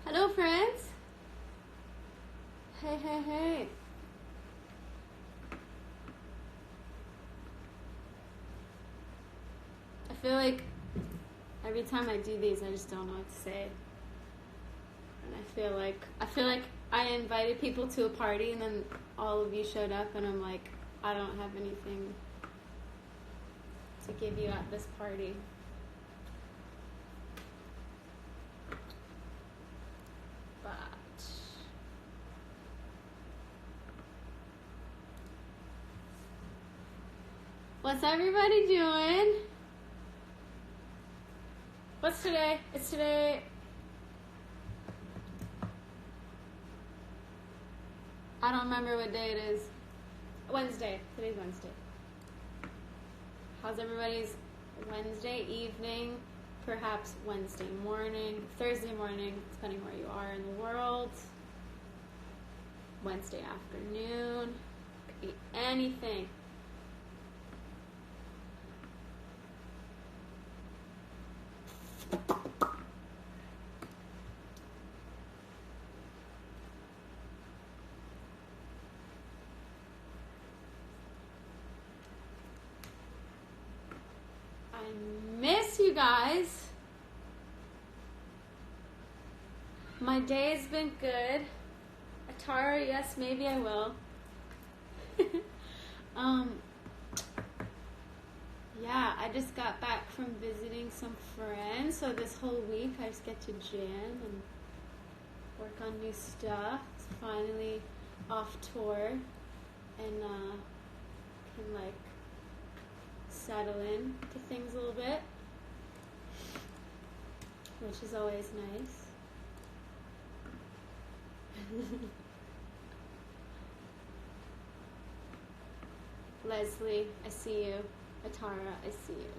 Hello, friends. Hey, hey, hey. I feel like every time I do these, I just don't know what to say. And I feel like I invited people to a party and then all of you showed up and I'm like, I don't have anything to give you at this party. But what's everybody doing? What's today? It's today. I don't remember what day it is. Wednesday. Today's Wednesday. How's everybody's Wednesday evening? Perhaps Wednesday morning, Thursday morning, depending where you are in the world. Wednesday afternoon. Could be anything. I miss you guys. My day has been good. Atara, yes, maybe I will. Yeah, I just got back from visiting some friends, so this whole week I just get to jam and work on new stuff. It's finally off tour and can like settle in to things a little bit, which is always nice. Leslie, I see you. Atara, I see you.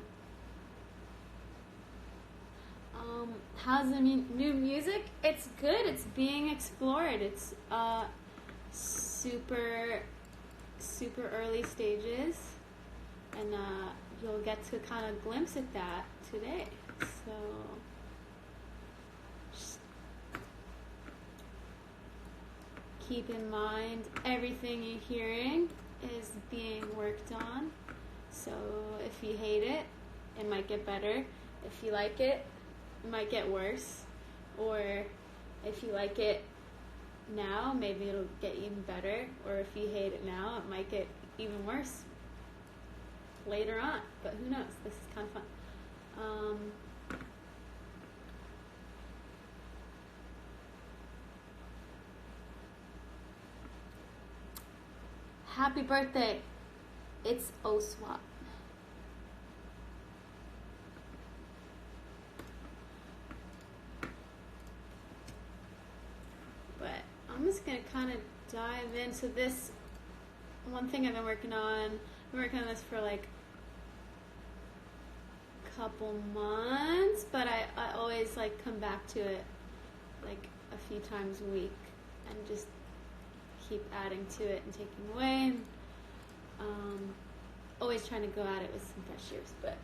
How's the new music? It's good. It's being explored. It's super early stages, and you'll get to kind of glimpse at that today. So just keep in mind everything you're hearing is being worked on. So if you hate it, it might get better. If you like it, it might get worse. Or if you like it now, maybe it'll get even better. Or if you hate it now, it might get even worse later on. But who knows? This is kind of fun. Happy birthday. It's OSWAP. But I'm just going to kind of dive into this one thing I've been working on. I've been working on this for like a couple months, but I always like come back to it like a few times a week and just keep adding to it and taking away. And, always trying to go at it with some fresh ears, but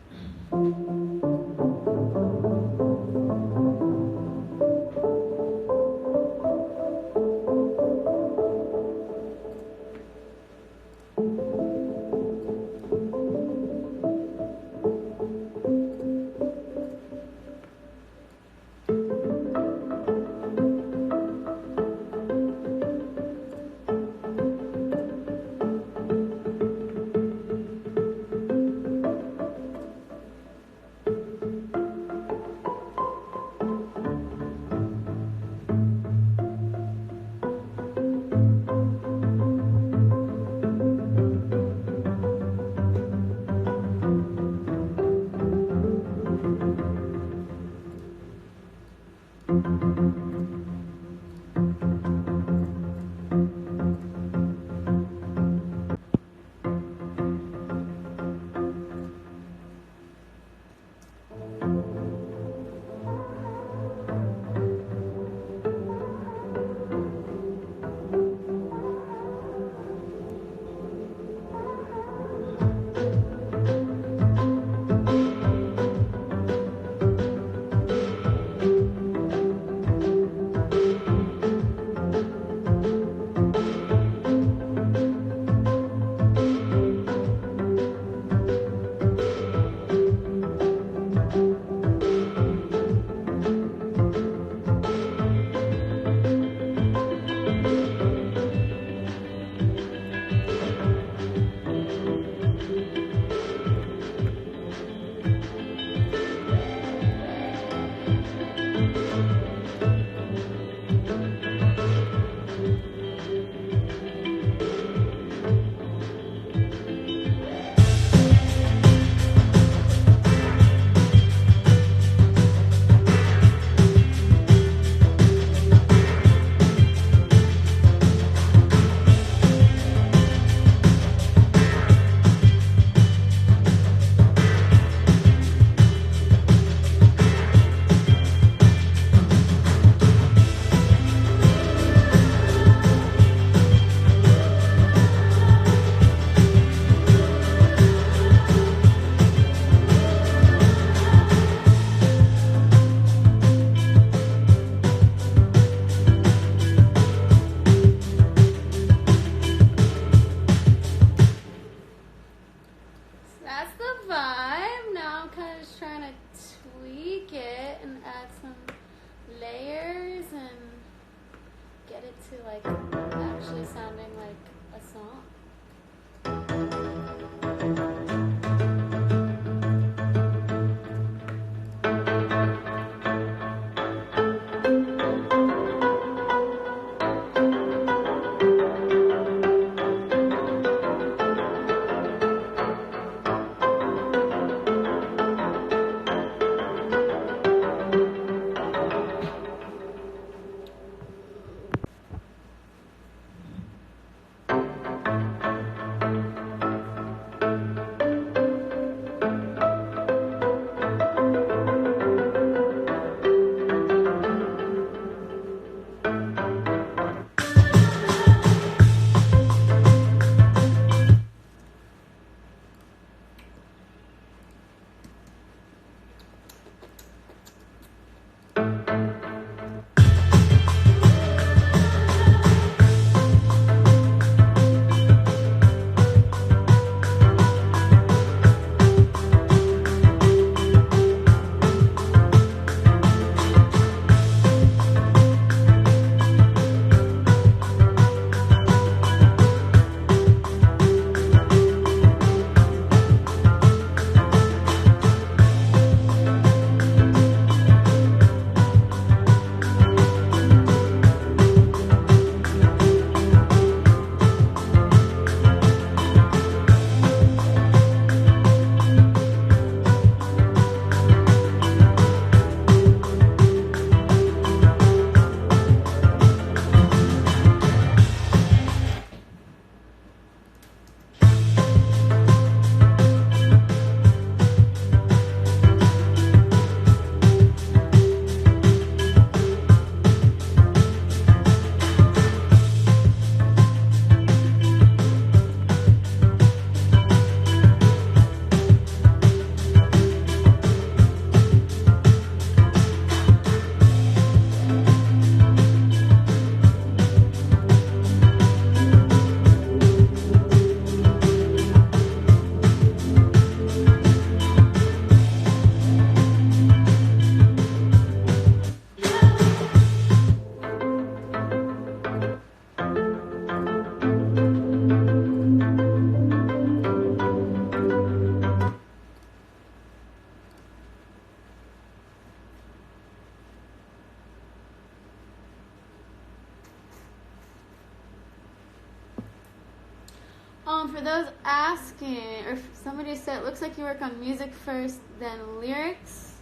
For those asking, or if somebody said it looks like you work on music first, then lyrics.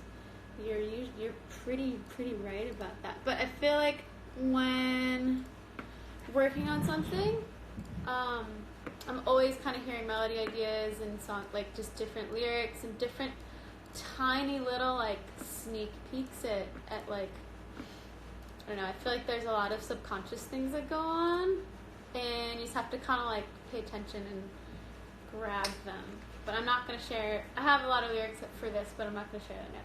You're pretty right about that. But I feel like when working on something, I'm always kind of hearing melody ideas and song, like just different lyrics and different tiny little like sneak peeks at like, I don't know, I feel like there's a lot of subconscious things that go on, and you just have to kind of like pay attention and grab them. But I'm not going to share, I have a lot of lyrics for this, but I'm not going to share them yet.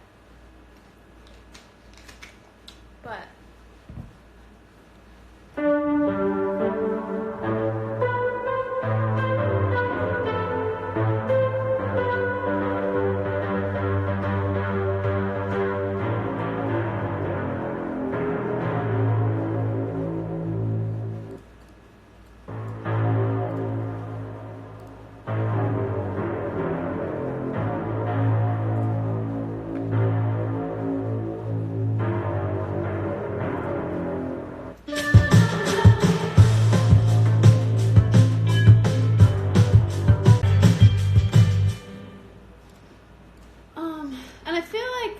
But and I feel like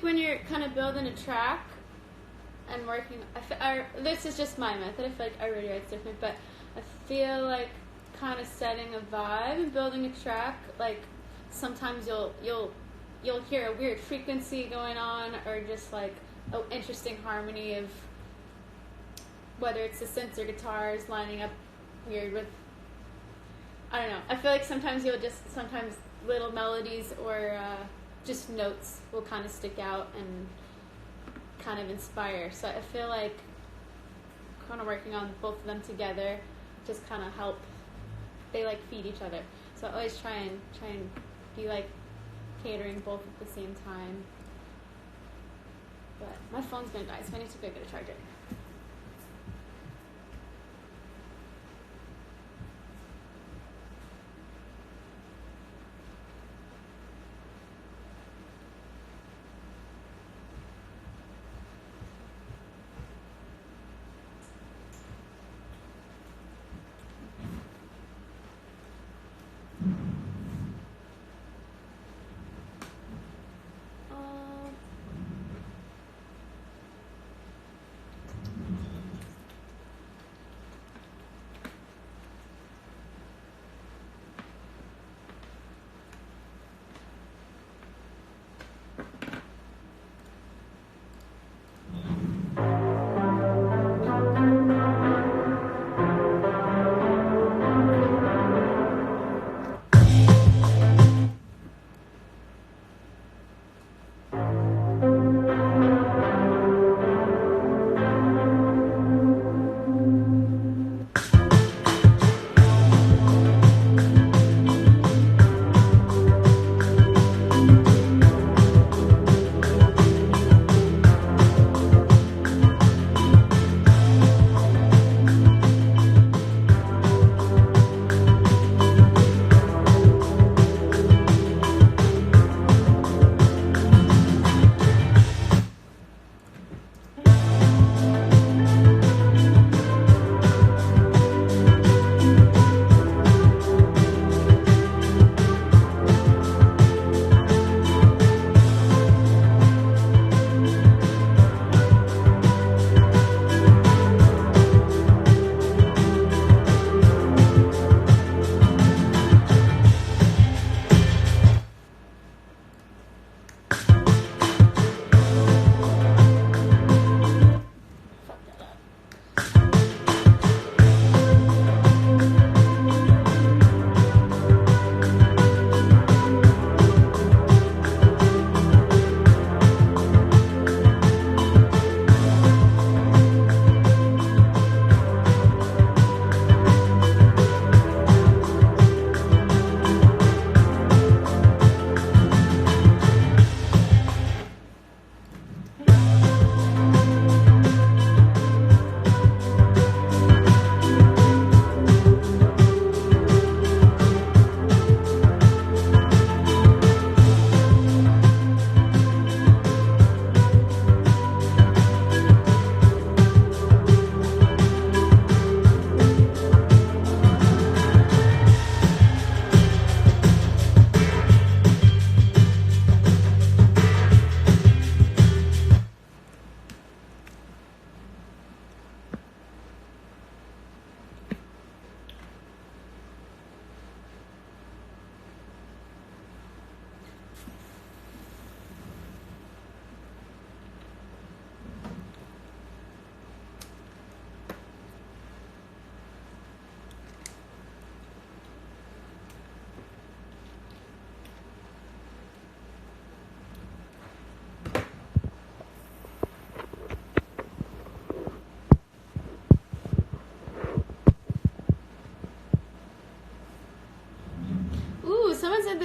when you're kind of building a track and working, this is just my method. I feel like everybody writes different, but I feel like kind of setting a vibe and building a track. Like sometimes you'll hear a weird frequency going on, or just like an interesting harmony of whether it's the synths or guitars lining up weird with. I don't know. I feel like sometimes little melodies or just notes will kind of stick out and kind of inspire. So I feel like kind of working on both of them together just kind of help. They like feed each other. So I always try and be like catering both at the same time. But my phone's gonna die, so I need to go get a charger.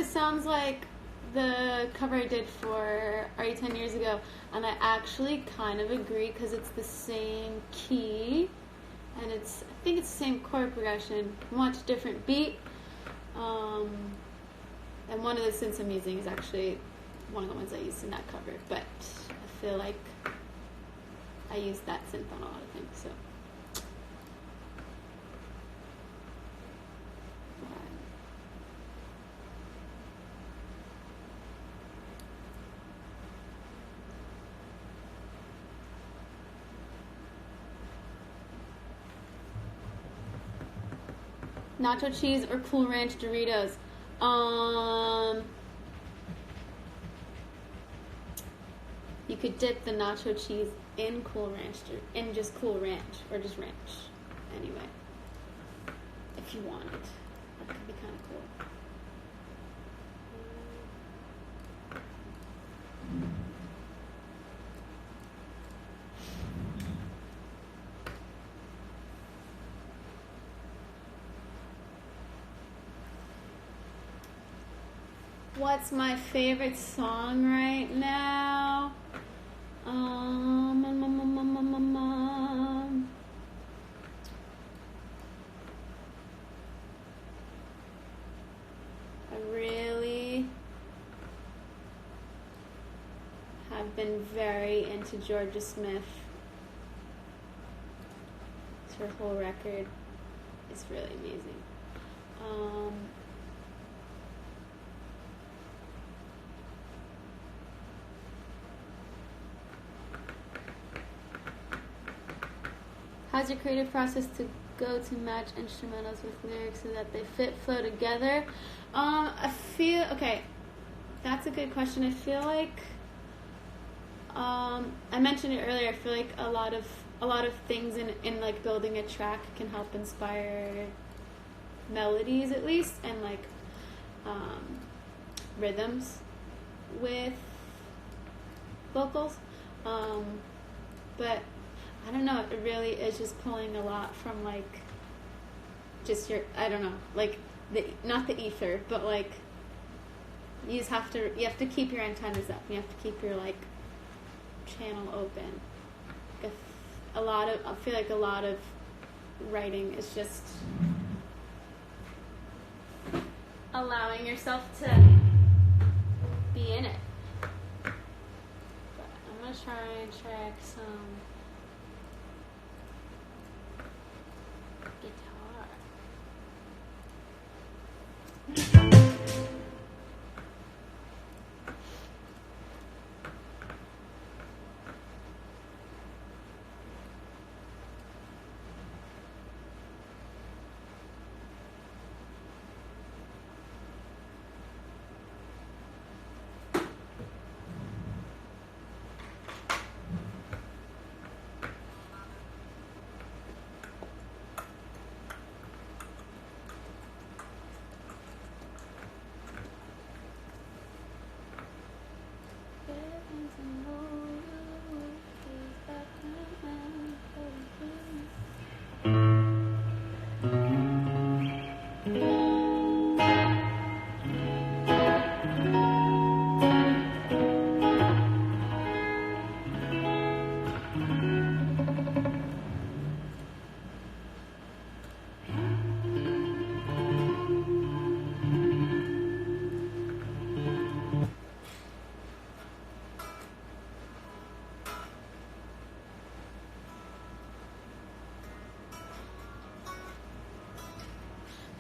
this sounds like the cover I did for Are You 10 Years Ago, and I actually kind of agree because it's the same key, and I think it's the same chord progression, much different beat, and one of the synths I'm using is actually one of the ones I used in that cover, but I feel like I use that synth on a lot of things, so. Nacho cheese or Cool Ranch Doritos? You could dip the nacho cheese in Cool Ranch, in just Cool Ranch, or just ranch. Anyway, if you want it, that could be kind of cool. What's my favorite song right now? I really have been very into Georgia Smith. Her whole record is really amazing. How's your creative process to go to match instrumentals with lyrics so that they flow together? I feel, okay, that's a good question. I feel like, I mentioned it earlier, I feel like a lot of things in like building a track can help inspire melodies at least, and like rhythms with vocals. But I don't know, it really is just pulling a lot from like just your, I don't know, like not the ether, but like you have to keep your antennas up. You have to keep your like channel open. I feel like a lot of writing is just allowing yourself to be in it. But I'm gonna try and track some guitar.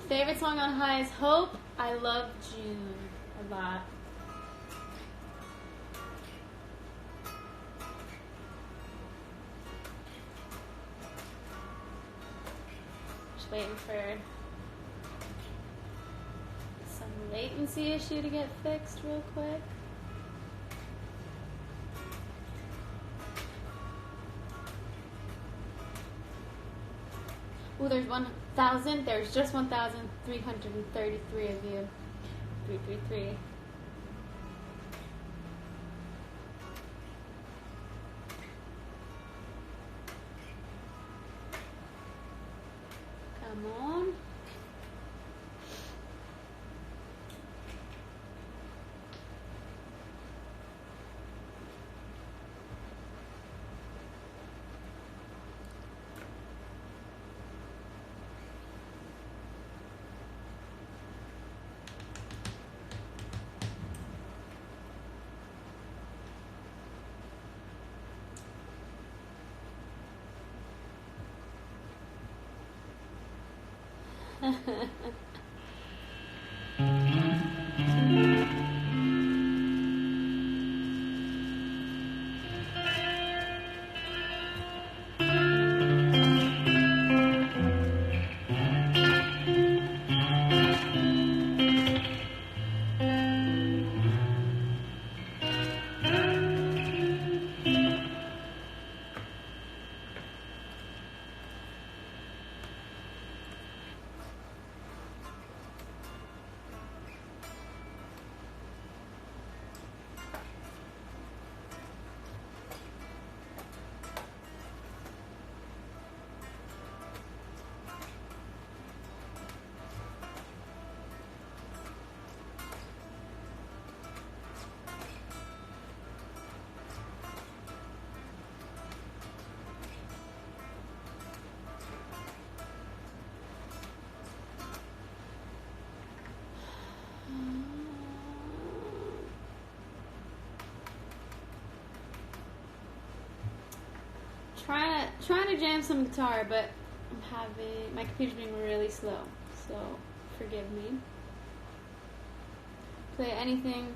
Favorite song on High is Hope. I love June a lot. Just waiting for some latency issue to get fixed real quick. Oh, there's 1,000. There's just 1,333 of you. 333. Come on. Trying to jam some guitar, but my computer's being really slow, so forgive me. Play anything.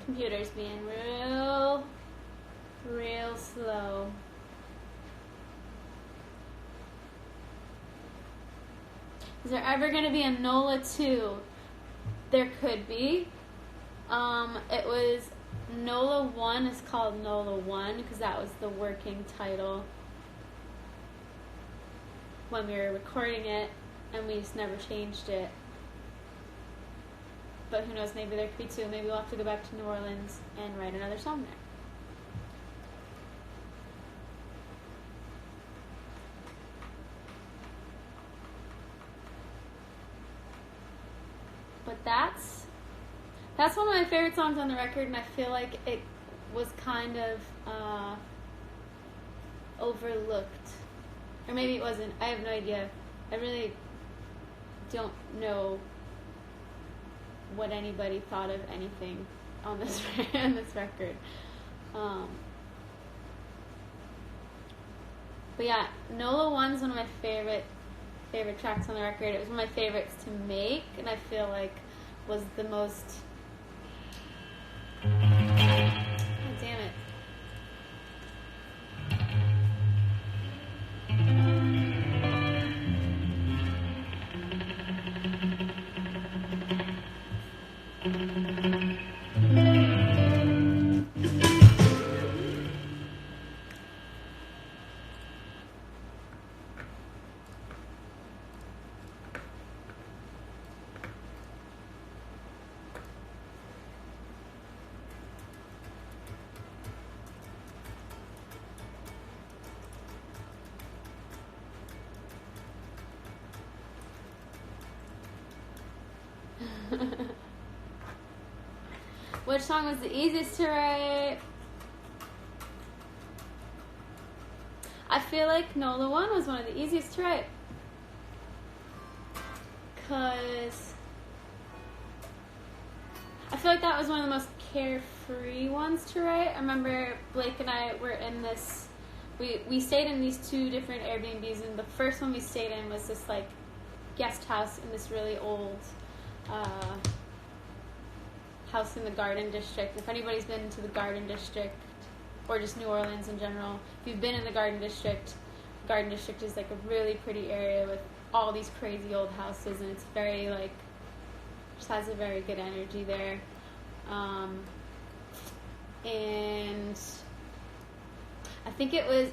Computer's being real slow. Is there ever going to be a NOLA 2? There could be. It was NOLA 1 is called NOLA 1 because that was the working title when we were recording it, and we just never changed it. But who knows, maybe there could be 2. Maybe we'll have to go back to New Orleans and write another song there. But that's one of my favorite songs on the record, and I feel like it was kind of overlooked. Or maybe it wasn't. I have no idea. I really don't know what anybody thought of anything on this on this record. But yeah, NOLA 1's one of my favorite tracks on the record. It was one of my favorites to make, and I feel like was the most... Oh, damn it. Which song was the easiest to write? I feel like NOLA 1 was one of the easiest to write. Because I feel like that was one of the most carefree ones to write. I remember Blake and I were in this, we stayed in these 2 different Airbnbs, and the first one we stayed in was this like guest house in this really old house in the Garden District. If anybody's been to the Garden District or just New Orleans in general, if you've been in the Garden District is like a really pretty area with all these crazy old houses, and it's very like, just has a very good energy there. And I think it was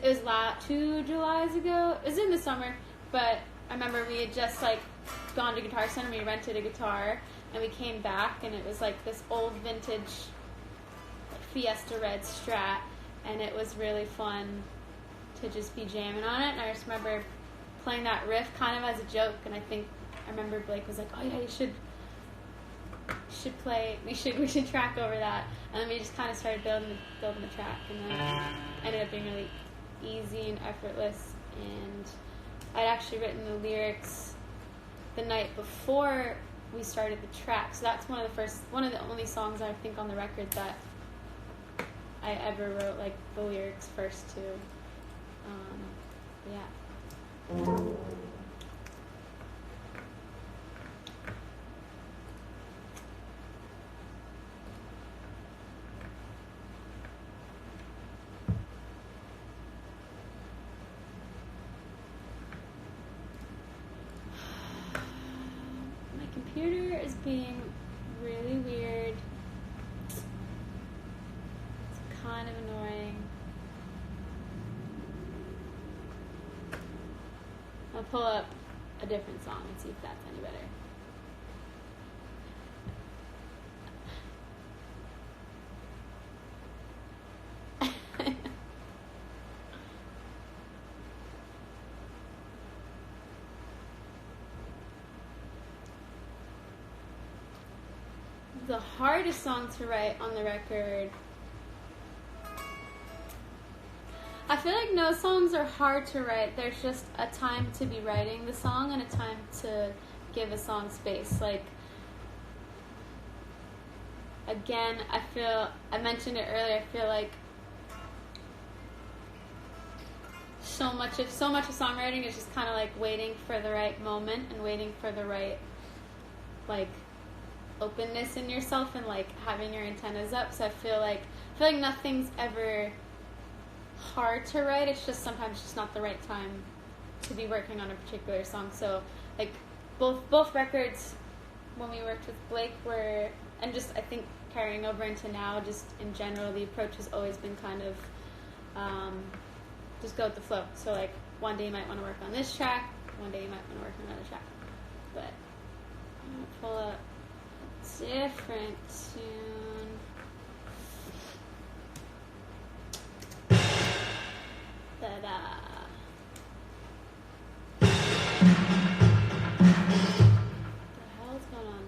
2 Julys ago. It was in the summer, but I remember we had just like gone to Guitar Center. We rented a guitar, and we came back, and it was like this old vintage like, Fiesta Red Strat, and it was really fun to just be jamming on it. And I just remember playing that riff kind of as a joke, and I remember Blake was like, "Oh yeah, you should play. We should track over that." And then we just kind of started building the track, and then it ended up being really easy and effortless. And I'd actually written the lyrics the night before we started the track, so that's one of the only songs I think on the record that I ever wrote like the lyrics first to. Yeah. My computer is being really weird. It's kind of annoying. I'll pull up a different song and see if that's any better. The hardest song to write on the record, I feel like no songs are hard to write. There's just a time to be writing the song and a time to give a song space. Like, again, I mentioned it earlier, I feel like so much of songwriting is just kind of like waiting for the right moment and waiting for the right, like, openness in yourself and like having your antennas up. So I feel like nothing's ever hard to write. It's just sometimes just not the right time to be working on a particular song. So like both records when we worked with Blake were, and just I think carrying over into now, just in general, the approach has always been kind of just go with the flow. So like one day you might want to work on this track, one day you might want to work on another track. But I'm gonna pull up different tune. Ta-da. What the hell is going on?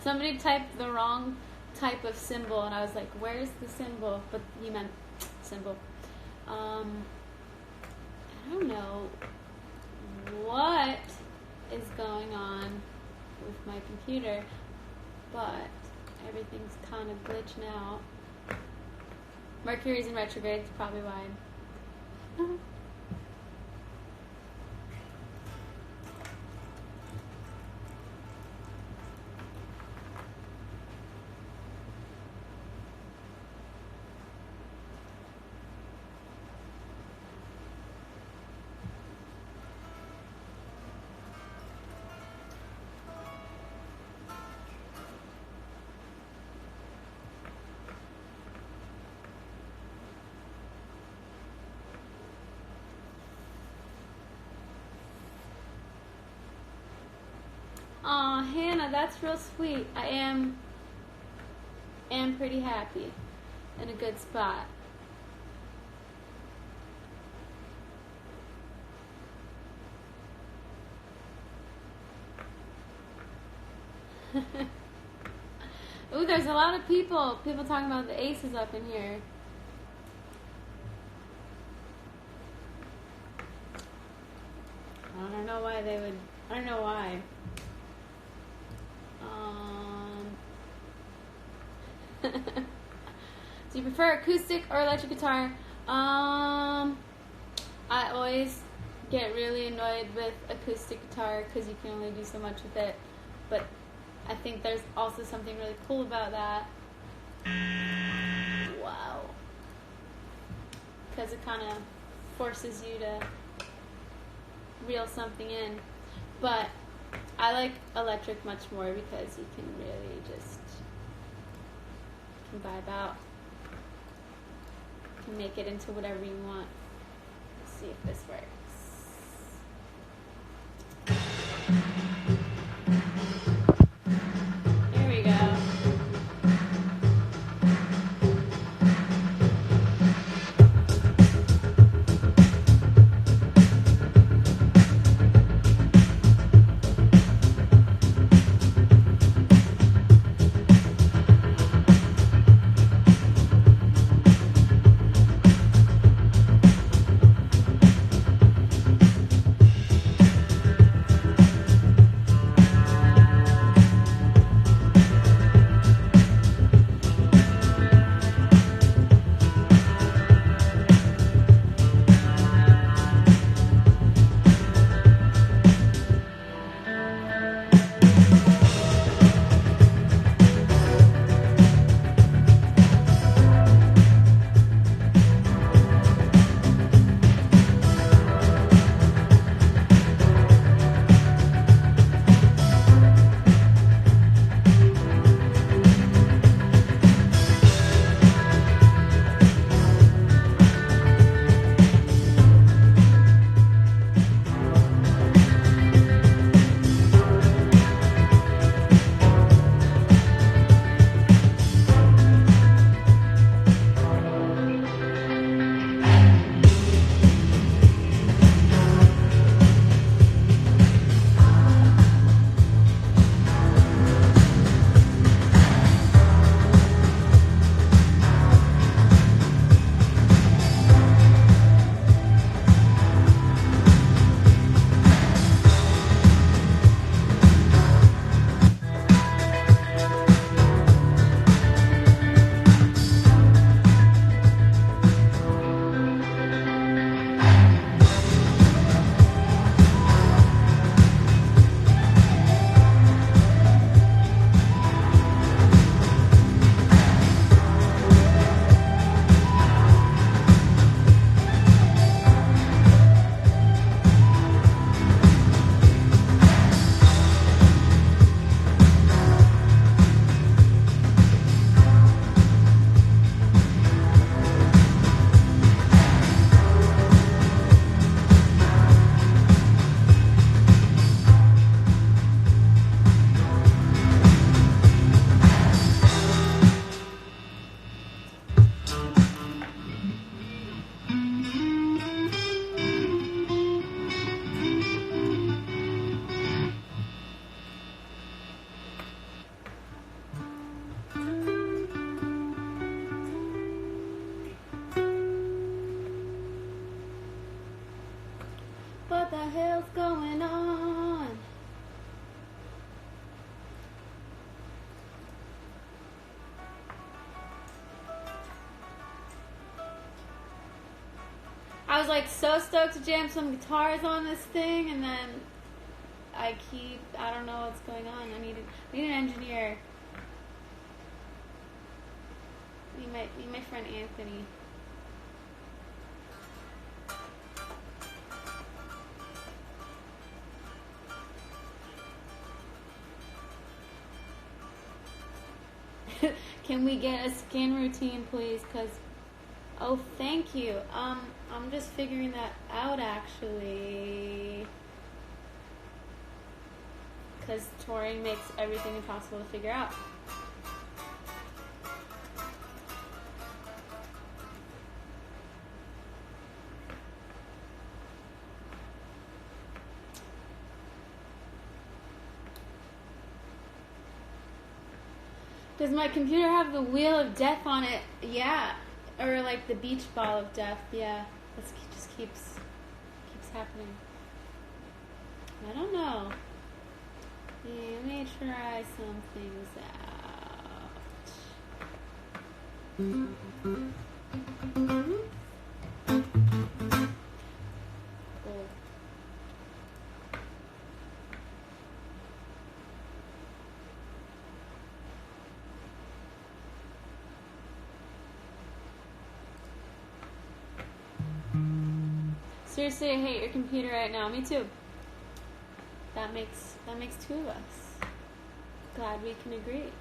Somebody typed the wrong type of symbol, and I was like, where's the symbol? But you meant symbol. I don't know what is going on with my computer, but everything's kind of glitching out. Mercury's in retrograde, that's probably why. Aw, Hannah, that's real sweet. I am pretty happy. In a good spot. Ooh, there's a lot of people talking about the aces up in here. I don't know why they would. I don't know why. Do you prefer acoustic or electric guitar? I always get really annoyed with acoustic guitar because you can only do so much with it. But I think there's also something really cool about that. Wow. Because it kind of forces you to reel something in. But I like electric much more because you can really just vibe out. You can make it into whatever you want. Let's see if this works. Here we go. What the hell's going on? I was like so stoked to jam some guitars on this thing, and then I don't know what's going on. I need an engineer. Meet my friend Anthony. Can we get a skin routine, please? Oh, thank you. I'm just figuring that out, actually. because touring makes everything impossible to figure out. Does my computer have the wheel of death on it? Yeah. Or like the beach ball of death. Yeah. It just keeps happening. I don't know. Yeah, let me try some things out. Cool. Seriously, I hate your computer right now. Me too. That makes two of us. Glad we can agree.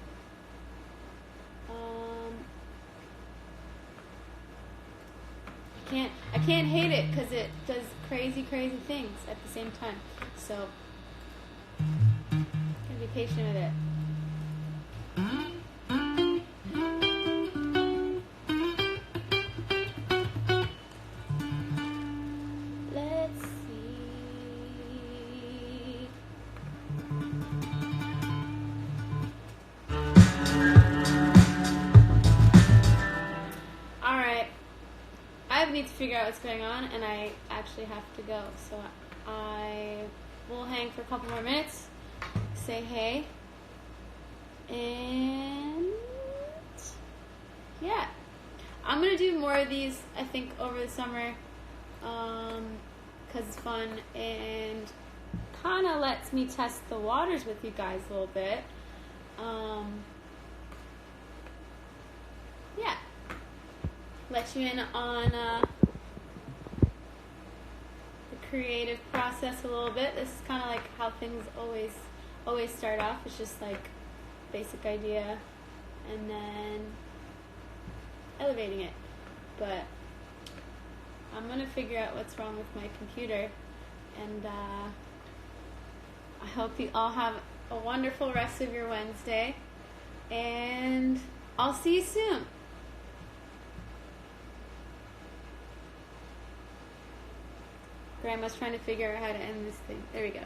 I can't hate it because it does crazy things at the same time. So gotta be patient with it. Let's see. Alright. I need to figure out what's going on, and I actually have to go. So I will hang for a couple more minutes, say hey, and yeah. I'm going to do more of these, I think, over the summer, because it's fun and kind of lets me test the waters with you guys a little bit. Yeah. Let you in on the creative process a little bit. This is kind of like how things always start off. It's just like basic idea and then elevating it. But I'm gonna figure out what's wrong with my computer, and I hope you all have a wonderful rest of your Wednesday, and I'll see you soon. Grandma's trying to figure out how to end this thing. There we go.